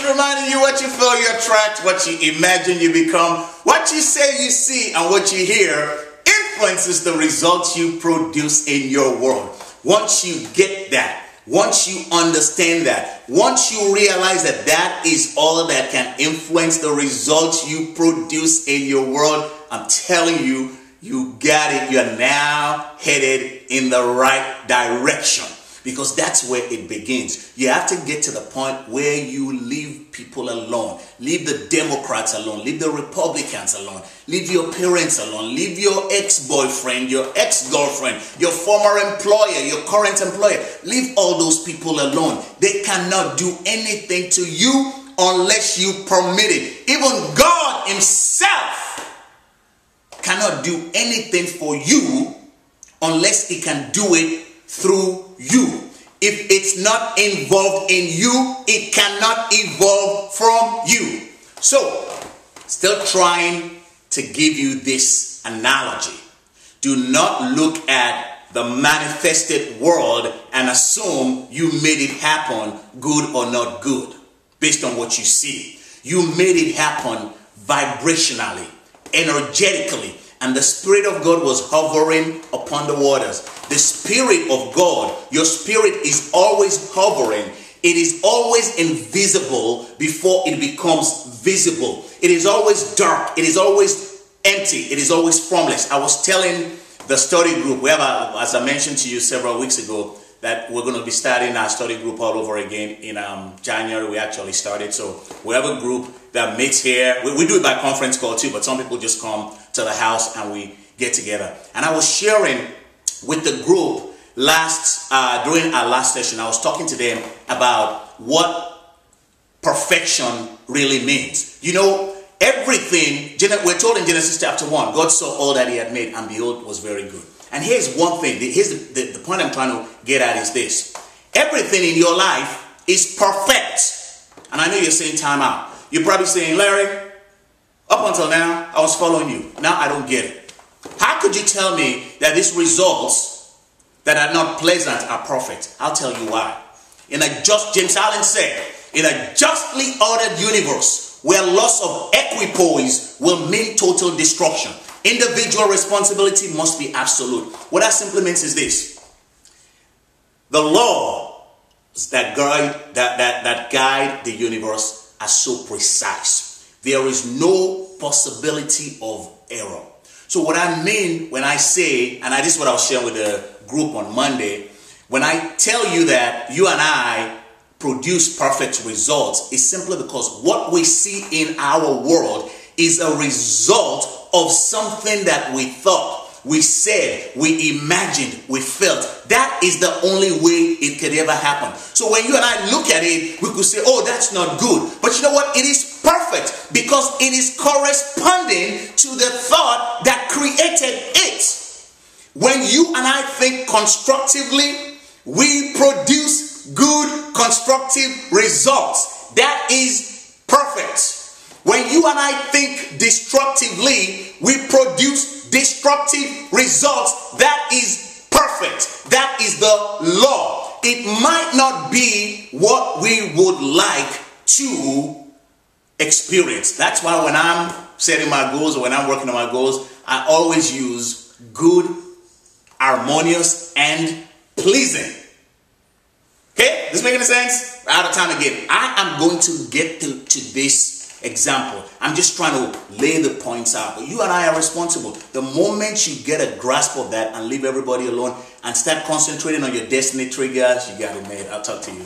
reminding you what you feel, you attract, what you imagine, you become, what you say, you see, and what you hear influences the results you produce in your world. Once you get that, once you understand that, once you realize that that is all that can influence the results you produce in your world, I'm telling you, you got it. You're now headed in the right direction. Because that's where it begins. You have to get to the point where you leave people alone. Leave the Democrats alone. Leave the Republicans alone. Leave your parents alone. Leave your ex-boyfriend, your ex-girlfriend, your former employer, your current employer. Leave all those people alone. They cannot do anything to you unless you permit it. Even God himself cannot do anything for you unless he can do it through you. If it's not involved in you, it cannot evolve from you. So, still trying to give you this analogy. Do not look at the manifested world and assume you made it happen, good or not good, based on what you see. You made it happen vibrationally, energetically, and the Spirit of God was hovering upon the waters. The Spirit of God, your spirit is always hovering. It is always invisible before it becomes visible. It is always dark. It is always empty. It is always formless. I was telling the study group, we have, as I mentioned to you several weeks ago, that we're going to be starting our study group all over again in January. We actually started. So we have a group that meets here. We do it by conference call too, but some people just come to the house and we get together. And I was sharing with the group during our last session. I was talking to them about what perfection really means. You know, everything, we're told in Genesis chapter 1, God saw all that he had made and behold, it was very good. And here's one thing, here's the point I'm trying to get at is this. Everything in your life is perfect. And I know you're saying time out. You're probably saying, Larry, up until now, I was following you. Now I don't get it. How could you tell me that these results that are not pleasant are perfect? I'll tell you why. James Allen said, in a justly ordered universe where loss of equipoise will mean total destruction, individual responsibility must be absolute. What that simply means is this. The laws that guide the universe are so precise. There is no possibility of error. So what I mean when I say, and this is what I was sharing with the group on Monday, when I tell you that you and I produce perfect results, it's simply because what we see in our world is a result of something that we thought, we said, we imagined, we felt. That is the only way it could ever happen. So when you and I look at it, we could say, oh, that's not good. But you know what? It is perfect because it is corresponding to the thought that created it. When you and I think constructively, we produce good, constructive results. That is perfect. When you and I think destructively, we produce destructive results. That is perfect. That is the law. It might not be what we would like to experience. That's why when I'm setting my goals or when I'm working on my goals, I always use good, harmonious, and pleasing. Okay? This making sense? We're out of time again. I am going to get to this example. I'm just trying to lay the points out. But you and I are responsible. The moment you get a grasp of that and leave everybody alone and start concentrating on your destiny triggers, you got it made. I'll talk to you.